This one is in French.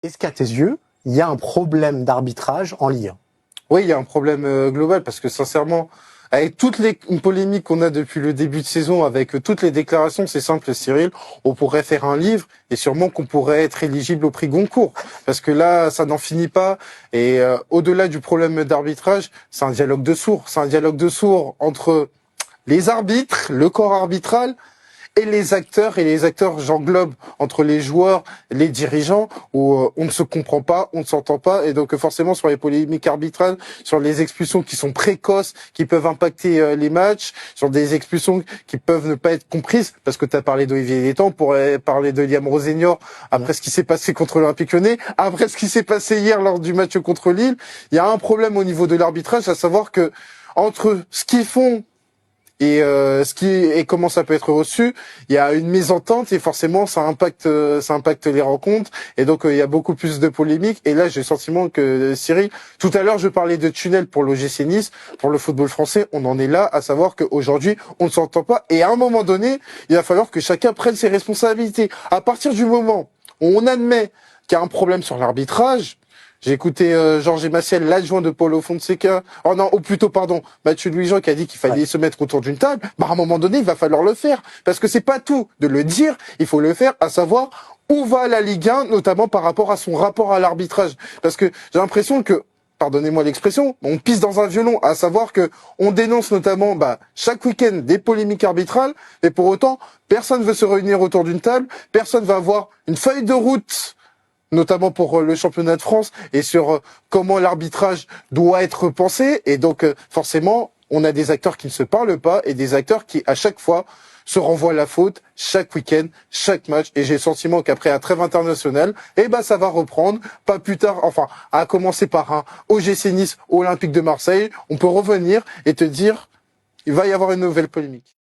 Est-ce qu'à tes yeux, il y a un problème d'arbitrage en Ligue 1? Oui, il y a un problème global parce que sincèrement, avec toutes les polémiques qu'on a depuis le début de saison, avec toutes les déclarations, c'est simple, Cyril, on pourrait faire un livre et sûrement qu'on pourrait être éligible au prix Goncourt. Parce que là, ça n'en finit pas. Et au-delà du problème d'arbitrage, c'est un dialogue de sourds. C'est un dialogue de sourds entre les arbitres, le corps arbitral, et les acteurs, j'englobe entre les joueurs, les dirigeants, où on ne se comprend pas, on ne s'entend pas, et donc forcément sur les polémiques arbitrales, sur les expulsions qui sont précoces, qui peuvent impacter les matchs, sur des expulsions qui peuvent ne pas être comprises, parce que tu as parlé d'Olivier Létang, on pourrait parler de Liam Rossignol, après ce qui s'est passé contre l'Olympique Lyonnais, après ce qui s'est passé hier lors du match contre Lille, il y a un problème au niveau de l'arbitrage, à savoir que entre ce qu'ils font et comment ça peut être reçu, il y a une mésentente et forcément ça impacte les rencontres et donc il y a beaucoup plus de polémiques. Et là j'ai le sentiment que Cyril, tout à l'heure je parlais de tunnel pour l'OGC Nice, pour le football français, on en est là à savoir qu'aujourd'hui on ne s'entend pas et à un moment donné il va falloir que chacun prenne ses responsabilités. À partir du moment où on admet qu'il y a un problème sur l'arbitrage. J'ai écouté Georges Maciel, l'adjoint de Paulo Fonseca. Oh non, ou plutôt pardon, Mathieu Louis-Jean qui a dit qu'il fallait se mettre autour d'une table. Bah à un moment donné, il va falloir le faire parce que c'est pas tout de le dire, il faut le faire, à savoir où va la Ligue 1, notamment par rapport à son rapport à l'arbitrage. Parce que j'ai l'impression que, pardonnez-moi l'expression, on pisse dans un violon, à savoir que on dénonce notamment chaque week-end des polémiques arbitrales, mais pour autant personne veut se réunir autour d'une table, personne va avoir une feuille de route, notamment pour le championnat de France, et sur comment l'arbitrage doit être pensé. Et donc, forcément, on a des acteurs qui ne se parlent pas et des acteurs qui, à chaque fois, se renvoient la faute, chaque week-end, chaque match. Et j'ai le sentiment qu'après un trêve international, ça va reprendre, pas plus tard, enfin, à commencer par un OGC Nice, Olympique de Marseille, on peut revenir et te dire, il va y avoir une nouvelle polémique.